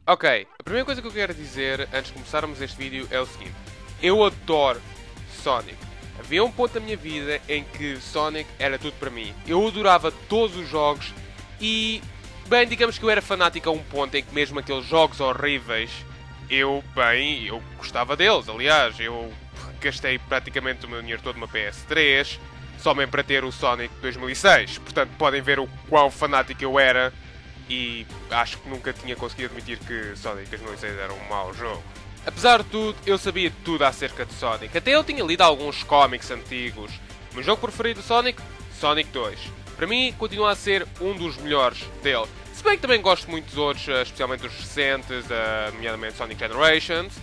Ok, a primeira coisa que eu quero dizer antes de começarmos este vídeo é o seguinte. Eu adoro Sonic. Havia um ponto da minha vida em que Sonic era tudo para mim. Eu adorava todos os jogos e, bem, digamos que eu era fanático a um ponto em que mesmo aqueles jogos horríveis, eu gostava deles. Aliás, eu gastei praticamente o meu dinheiro todo numa PS3, só mesmo para ter o Sonic 2006. Portanto, podem ver o quão fanático eu era. E acho que nunca tinha conseguido admitir que Sonic 2006 era um mau jogo. Apesar de tudo, eu sabia tudo acerca de Sonic. Até eu tinha lido alguns cómics antigos. O meu jogo preferido de Sonic? Sonic 2. Para mim, continua a ser um dos melhores dele. Se bem que também gosto muito dos outros, especialmente os recentes, nomeadamente Sonic Generations.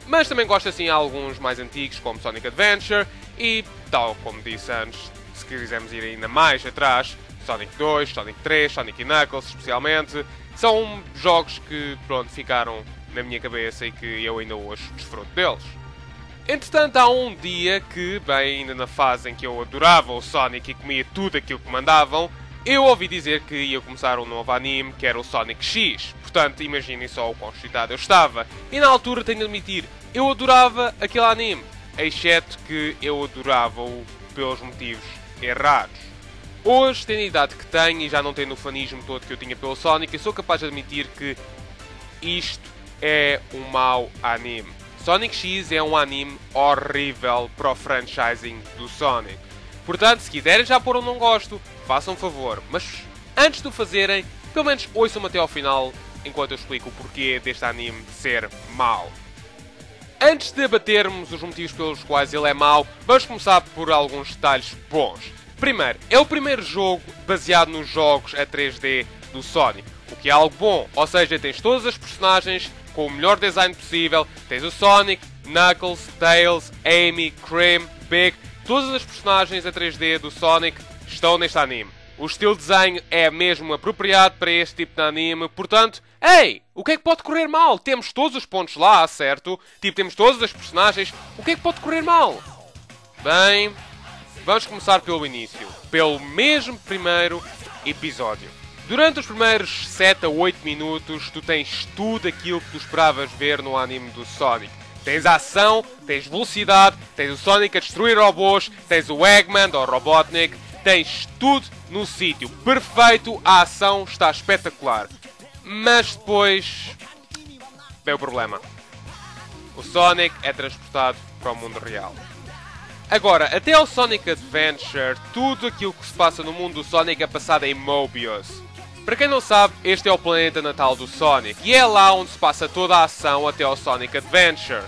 Mas também gosto assim de alguns mais antigos, como Sonic Adventure. E, tal como disse antes, se quisermos ir ainda mais atrás, Sonic 2, Sonic 3, Sonic e Knuckles especialmente, são jogos que, pronto, ficaram na minha cabeça e que eu ainda hoje desfruto deles. Entretanto, há um dia que, bem, ainda na fase em que eu adorava o Sonic e comia tudo aquilo que mandavam, eu ouvi dizer que ia começar um novo anime, que era o Sonic X. Portanto, imaginem só o quão excitado eu estava. E na altura, tenho de admitir, eu adorava aquele anime, exceto que eu adorava-o pelos motivos errados. Hoje, tendo a idade que tenho e já não tendo o fanismo todo que eu tinha pelo Sonic, eu sou capaz de admitir que isto é um mau anime. Sonic X é um anime horrível para o franchising do Sonic. Portanto, se quiserem já pôr um não gosto, façam um favor. Mas antes de o fazerem, pelo menos ouçam-me até ao final, enquanto eu explico o porquê deste anime ser mau. Antes de debatermos os motivos pelos quais ele é mau, vamos começar por alguns detalhes bons. Primeiro, é o primeiro jogo baseado nos jogos a 3D do Sonic, o que é algo bom, ou seja, tens todas as personagens com o melhor design possível, tens o Sonic, Knuckles, Tails, Amy, Cream, Big, todas as personagens a 3D do Sonic estão neste anime. O estilo de desenho é mesmo apropriado para este tipo de anime, portanto, ei, o que é que pode correr mal? Temos todos os pontos lá, certo? Tipo, temos todas as personagens, o que é que pode correr mal? Bem, vamos começar pelo início, pelo mesmo primeiro episódio. Durante os primeiros 7 a 8 minutos, tu tens tudo aquilo que tu esperavas ver no anime do Sonic. Tens ação, tens velocidade, tens o Sonic a destruir robôs, tens o Eggman ou Robotnik, tens tudo no sítio. Perfeito, a ação está espetacular. Mas depois vem o problema. O Sonic é transportado para o mundo real. Agora, até ao Sonic Adventure, tudo aquilo que se passa no mundo do Sonic é passado em Mobius. Para quem não sabe, este é o planeta natal do Sonic, e é lá onde se passa toda a ação até ao Sonic Adventure.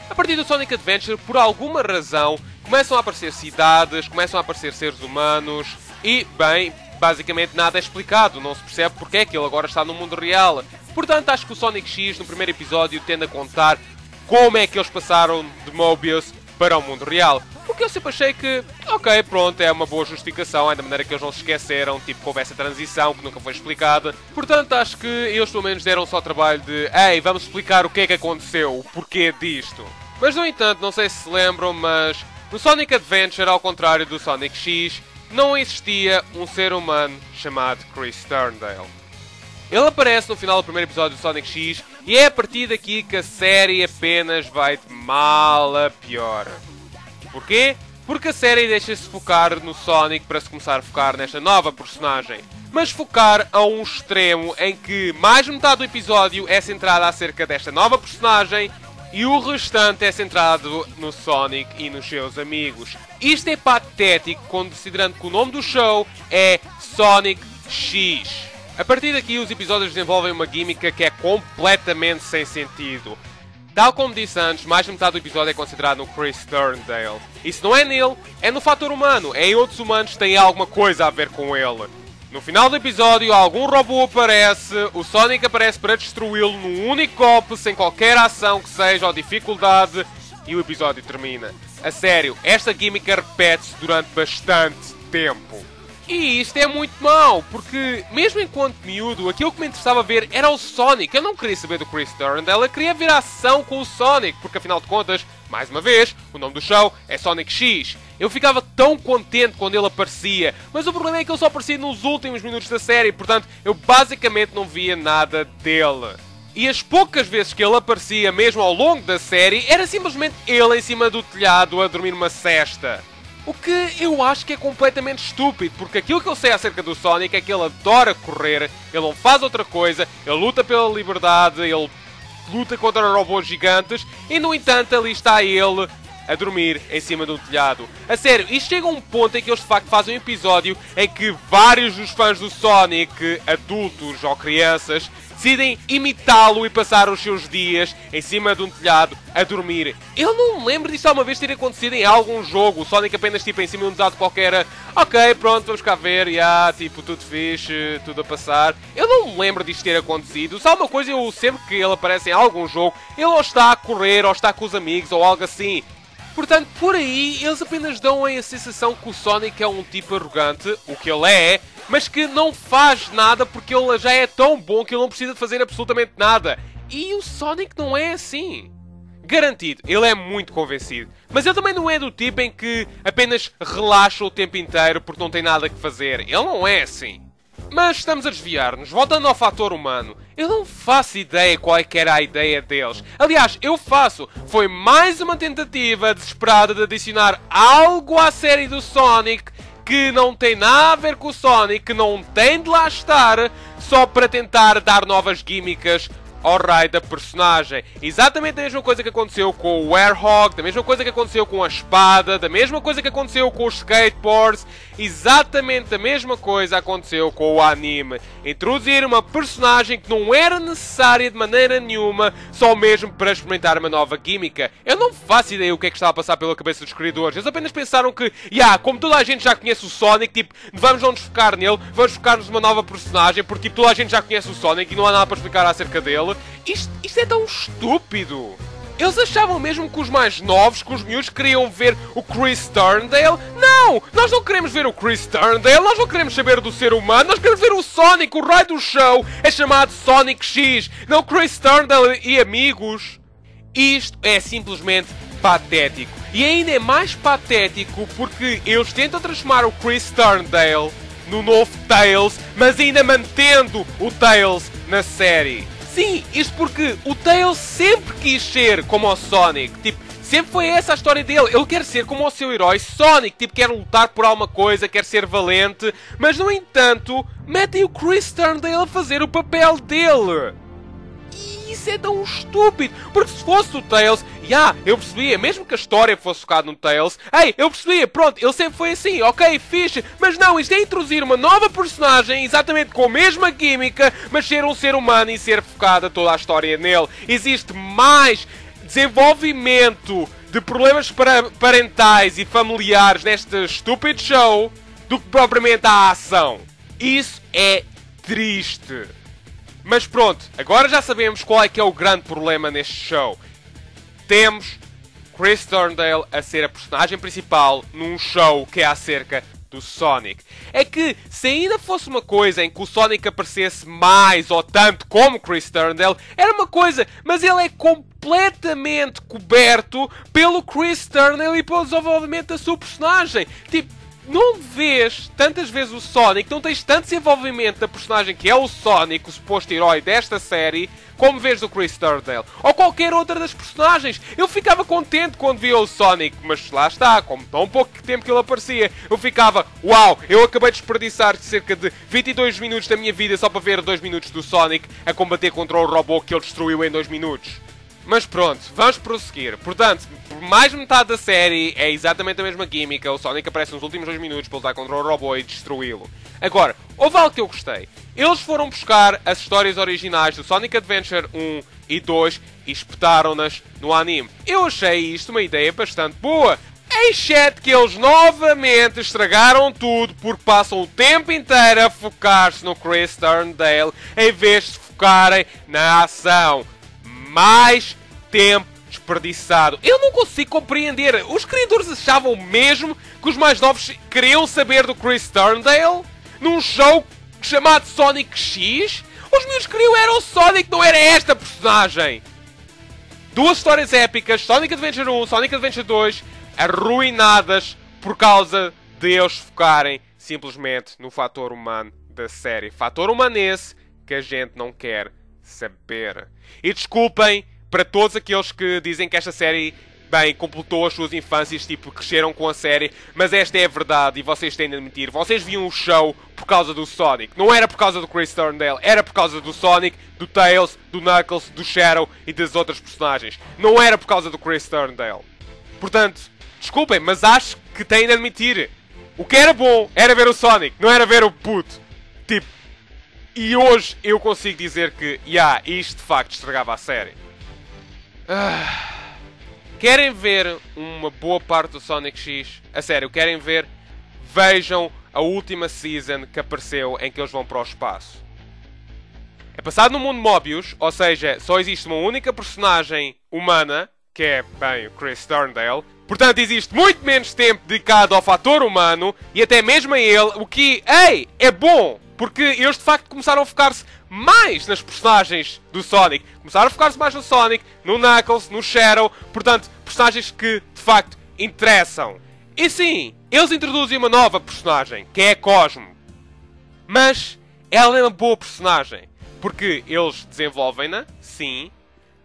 A partir do Sonic Adventure, por alguma razão, começam a aparecer cidades, começam a aparecer seres humanos, e, bem, basicamente nada é explicado, não se percebe porque é que ele agora está no mundo real. Portanto, acho que o Sonic X, no primeiro episódio, tende a contar como é que eles passaram de Mobius para o mundo real. Porque eu sempre achei que, ok, pronto, é uma boa justificação, é da maneira que eles não se esqueceram, tipo, que houve essa transição que nunca foi explicada. Portanto, acho que eles pelo menos deram só o trabalho de, ei, vamos explicar o que é que aconteceu, o porquê disto. Mas, no entanto, não sei se lembram, mas no Sonic Adventure, ao contrário do Sonic X, não existia um ser humano chamado Chris Turndale. Ele aparece no final do primeiro episódio do Sonic X e é a partir daqui que a série apenas vai de mal a pior. Porquê? Porque a série deixa-se focar no Sonic para se começar a focar nesta nova personagem. Mas focar a um extremo em que mais metade do episódio é centrada acerca desta nova personagem e o restante é centrado no Sonic e nos seus amigos. Isto é patético, considerando que o nome do show é Sonic X. A partir daqui os episódios desenvolvem uma química que é completamente sem sentido. Tal como disse antes, mais de metade do episódio é concentrado no Chris Turndale. E se não é nele, é no fator humano, é em outros humanos que têm alguma coisa a ver com ele. No final do episódio, algum robô aparece, o Sonic aparece para destruí-lo num único golpe, sem qualquer ação que seja ou dificuldade, e o episódio termina. A sério, esta química repete-se durante bastante tempo. E isto é muito mau, porque mesmo enquanto miúdo, aquilo que me interessava ver era o Sonic. Eu não queria saber do Chris Turndale, eu queria ver a ação com o Sonic, porque afinal de contas, mais uma vez, o nome do show é Sonic X. Eu ficava tão contente quando ele aparecia, mas o problema é que ele só aparecia nos últimos minutos da série, portanto, eu basicamente não via nada dele. E as poucas vezes que ele aparecia, mesmo ao longo da série, era simplesmente ele em cima do telhado a dormir uma cesta. O que eu acho que é completamente estúpido, porque aquilo que eu sei acerca do Sonic é que ele adora correr, ele não faz outra coisa, ele luta pela liberdade, ele luta contra robôs gigantes e, no entanto, ali está ele a dormir em cima de um telhado. A sério, isto chega a um ponto em que eles de facto fazem um episódio em que vários dos fãs do Sonic, adultos ou crianças, decidem imitá-lo e passar os seus dias em cima de um telhado a dormir. Eu não me lembro disso alguma vez ter acontecido em algum jogo. O Sonic apenas tipo em cima de um telhado qualquer. Ok, pronto, vamos cá ver. Tipo, tudo fixe, tudo a passar. Eu não me lembro disto ter acontecido. Só uma coisa, eu sempre que ele aparece em algum jogo, ele ou está a correr, ou está com os amigos, ou algo assim. Portanto, por aí, eles apenas dão a sensação que o Sonic é um tipo arrogante, o que ele é, mas que não faz nada porque ele já é tão bom que ele não precisa de fazer absolutamente nada. E o Sonic não é assim. Garantido, ele é muito convencido. Mas ele também não é do tipo em que apenas relaxa o tempo inteiro porque não tem nada que fazer. Ele não é assim. Mas estamos a desviar-nos. Voltando ao fator humano, eu não faço ideia qual é que era a ideia deles. Aliás, eu faço. Foi mais uma tentativa desesperada de adicionar algo à série do Sonic que não tem nada a ver com o Sonic, que não tem de lá estar, só para tentar dar novas gimmicks ao raio da personagem. Exatamente a mesma coisa que aconteceu com o Werehog, da mesma coisa que aconteceu com a espada, da mesma coisa que aconteceu com os skateboards, exatamente a mesma coisa aconteceu com o anime. Introduzir uma personagem que não era necessária de maneira nenhuma, só mesmo para experimentar uma nova gimmick. Eu não faço ideia o que é que estava a passar pela cabeça dos criadores. Eles apenas pensaram que, como toda a gente já conhece o Sonic, tipo, vamos não nos focar nele, vamos focar-nos numa nova personagem, porque tipo, toda a gente já conhece o Sonic e não há nada para explicar acerca dele. Isto é tão estúpido. Eles achavam mesmo que os mais novos, que os miúdos, queriam ver o Chris Turndale? Não! Nós não queremos ver o Chris Turndale, nós não queremos saber do ser humano, nós queremos ver o Sonic, o raio do show é chamado Sonic X, não Chris Turndale e amigos. Isto é simplesmente patético. E ainda é mais patético porque eles tentam transformar o Chris Turndale no novo Tails, mas ainda mantendo o Tails na série. Sim, isto porque o Tails sempre quis ser como o Sonic, tipo, sempre foi essa a história dele. Ele quer ser como o seu herói Sonic, tipo, quer lutar por alguma coisa, quer ser valente, mas no entanto, metem o Chris Turndale a fazer o papel dele. E isso é tão estúpido, porque se fosse o Tails, eu percebia, mesmo que a história fosse focada no Tails, eu percebia, pronto, ele sempre foi assim, ok, fixe, mas não, isto é introduzir uma nova personagem, exatamente com a mesma química, mas ser um ser humano e ser focada toda a história nele. Existe mais desenvolvimento de problemas parentais e familiares neste estúpido show do que propriamente a ação. Isso é triste. Mas pronto, agora já sabemos qual é que é o grande problema neste show. Temos Chris Turndale a ser a personagem principal num show que é acerca do Sonic. É que se ainda fosse uma coisa em que o Sonic aparecesse mais ou tanto como Chris Turndale, era uma coisa, mas ele é completamente coberto pelo Chris Turndale e pelo desenvolvimento da sua personagem. Tipo, não vês tantas vezes o Sonic, não tens tanto desenvolvimento da personagem que é o Sonic, o suposto herói desta série, como vês do Chris Turndale, ou qualquer outra das personagens. Eu ficava contente quando via o Sonic, mas lá está, como tão pouco tempo que ele aparecia, eu ficava, uau, eu acabei de desperdiçar cerca de 22 minutos da minha vida só para ver 2 minutos do Sonic a combater contra o robô que ele destruiu em 2 minutos. Mas pronto, vamos prosseguir. Portanto, por mais metade da série é exatamente a mesma química. O Sonic aparece nos últimos 2 minutos para lutar contra o robô e destruí-lo. Agora, houve algo que eu gostei. Eles foram buscar as histórias originais do Sonic Adventure 1 e 2 e espetaram-nas no anime. Eu achei isto uma ideia bastante boa. Exceto que eles novamente estragaram tudo porque passam o tempo inteiro a focar-se no Chris Turndale em vez de se focarem na ação. Mais tempo desperdiçado. Eu não consigo compreender. Os criadores achavam mesmo que os mais novos queriam saber do Chris Turndale? Num show chamado Sonic X? Os meus queriam era o Sonic, não era esta personagem. Duas histórias épicas, Sonic Adventure 1, Sonic Adventure 2, arruinadas por causa de eles focarem simplesmente no fator humano da série. Fator humano esse que a gente não quer saber. E desculpem para todos aqueles que dizem que esta série, bem, completou as suas infâncias, tipo, cresceram com a série, mas esta é a verdade e vocês têm de admitir. Vocês viam o show por causa do Sonic. Não era por causa do Chris Turndale, era por causa do Sonic, do Tails, do Knuckles, do Shadow e das outras personagens. Não era por causa do Chris Turndale. Portanto, desculpem, mas acho que têm de admitir. O que era bom era ver o Sonic, não era ver o puto. Tipo, e hoje eu consigo dizer que, isto de facto estragava a série. Querem ver uma boa parte do Sonic X? A sério, querem ver? Vejam a última season que apareceu em que eles vão para o espaço. É passado no mundo Mobius, ou seja, só existe uma única personagem humana, que é, bem, o Chris Turndale. Portanto, existe muito menos tempo dedicado ao fator humano e até mesmo a ele, o que, é bom, porque eles de facto começaram a focar-se mais nas personagens do Sonic. Começaram a focar-se mais no Sonic, no Knuckles, no Shadow, portanto, personagens que de facto interessam. E sim, eles introduzem uma nova personagem, que é a Cosmo. Mas ela é uma boa personagem, porque eles desenvolvem-na, sim,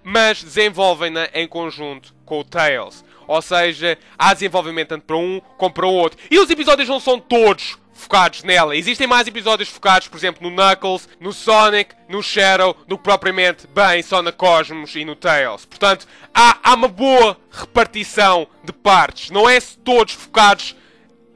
mas desenvolvem-na em conjunto com o Tails. Ou seja, há desenvolvimento tanto para um como para o outro. E os episódios não são todos focados nela. Existem mais episódios focados, por exemplo, no Knuckles, no Sonic, no Shadow, do que propriamente, bem, só na Cosmos e no Tails. Portanto, há uma boa repartição de partes. Não é todos focados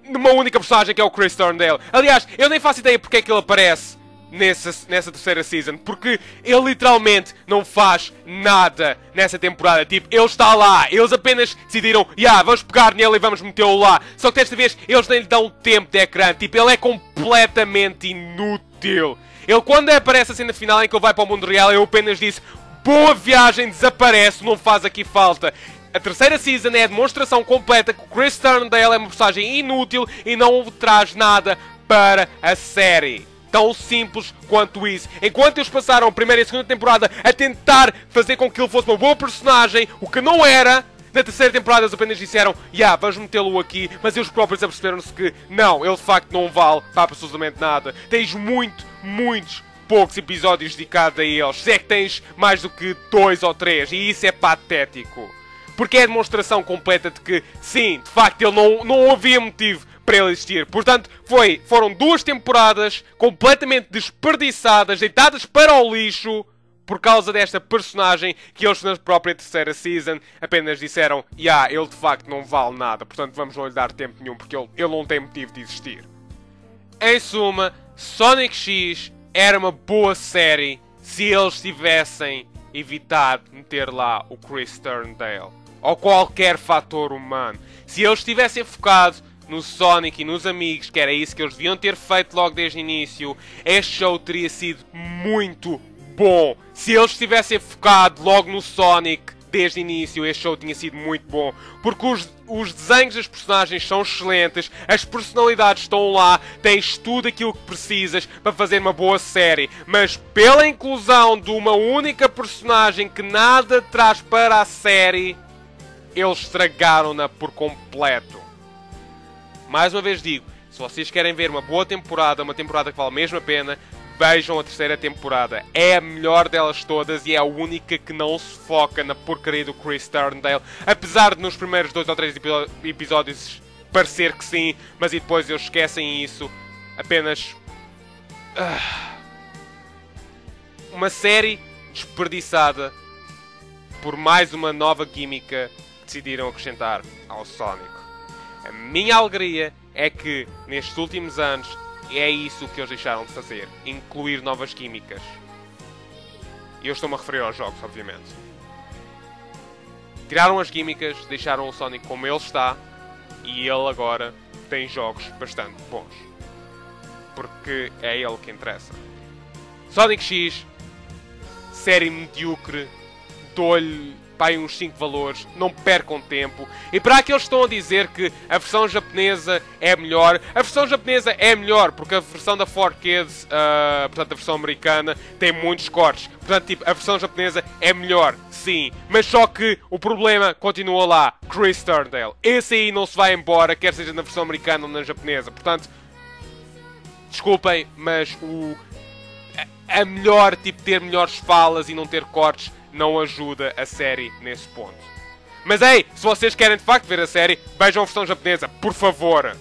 numa única personagem que é o Chris Turndale. Aliás, eu nem faço ideia porque é que ele aparece nessa terceira season, porque ele literalmente não faz nada nessa temporada. Tipo, ele está lá, eles apenas decidiram, vamos pegar nele e vamos metê-lo lá. Só que desta vez eles nem lhe dão tempo de ecrã. Tipo, ele é completamente inútil. Ele, quando aparece assim na final em que ele vai para o mundo real, eu apenas disse, boa viagem, desaparece, não faz aqui falta. A terceira season é a demonstração completa que o Chris Turndale é uma personagem inútil e não traz nada para a série. Tão simples quanto isso. Enquanto eles passaram a primeira e a segunda temporada a tentar fazer com que ele fosse uma boa personagem, o que não era, na terceira temporada eles apenas disseram, vamos metê-lo aqui, mas eles próprios aperceberam-se que não, ele de facto não vale para absolutamente nada. Tens muitos poucos episódios dedicados a eles. Se é que tens mais do que 2 ou 3, e isso é patético. Porque é a demonstração completa de que, sim, de facto ele não havia motivo para ele existir. Portanto, foram 2 temporadas completamente desperdiçadas, deitadas para o lixo, por causa desta personagem que eles na própria terceira season apenas disseram, ele de facto não vale nada, portanto vamos não lhe dar tempo nenhum, porque ele não tem motivo de existir. Em suma, Sonic X era uma boa série se eles tivessem evitado meter lá o Chris Turndale, ou qualquer fator humano. Se eles tivessem focado no Sonic e nos amigos, que era isso que eles deviam ter feito logo desde o início, este show teria sido muito bom. Se eles tivessem focado logo no Sonic desde o início, este show tinha sido muito bom. Porque os desenhos das personagens são excelentes, as personalidades estão lá, tens tudo aquilo que precisas para fazer uma boa série. Mas pela inclusão de uma única personagem que nada traz para a série, eles estragaram-na por completo. Mais uma vez digo, se vocês querem ver uma boa temporada, uma temporada que vale mesmo a pena, vejam a terceira temporada. É a melhor delas todas e é a única que não se foca na porcaria do Chris Turndale. Apesar de nos primeiros 2 ou 3 episódios parecer que sim, mas e depois eles esquecem isso. Apenas... uma série desperdiçada por mais uma nova química que decidiram acrescentar ao Sonic. A minha alegria é que, nestes últimos anos, é isso que eles deixaram de fazer. Incluir novas químicas. E eu estou-me a referir aos jogos, obviamente. Tiraram as químicas, deixaram o Sonic como ele está, e ele agora tem jogos bastante bons. Porque é ele que interessa. Sonic X, série medíocre, dou-lhe uns 5 valores, não percam tempo. E para aqueles que estão a dizer que a versão japonesa é melhor, a versão japonesa é melhor, porque a versão da 4Kids, portanto a versão americana, tem muitos cortes. Portanto, tipo, a versão japonesa é melhor, sim. Mas só que o problema continua lá, Chris Turndale. Esse aí não se vai embora, quer seja na versão americana ou na japonesa. Portanto, desculpem, mas a melhor, tipo, ter melhores falas e não ter cortes não ajuda a série nesse ponto. Mas ei, se vocês querem de facto ver a série, vejam a versão japonesa, por favor.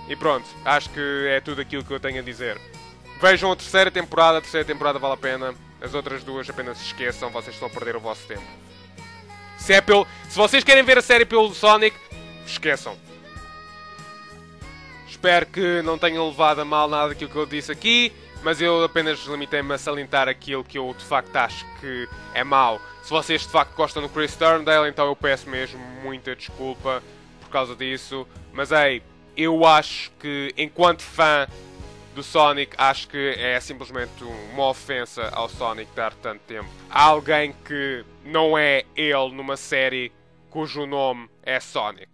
E pronto, acho que é tudo aquilo que eu tenho a dizer. Vejam a terceira temporada vale a pena. As outras duas apenas se esqueçam, vocês estão a perder o vosso tempo. Se vocês querem ver a série pelo Sonic, esqueçam. Espero que não tenham levado a mal nada daquilo que eu disse aqui, mas eu apenas limitei-me a salientar aquilo que eu de facto acho que é mau. Se vocês de facto gostam do Chris Turndale, então eu peço mesmo muita desculpa por causa disso. Mas ei, eu acho que enquanto fã do Sonic, acho que é simplesmente uma ofensa ao Sonic dar tanto tempo a alguém que não é ele numa série cujo nome é Sonic.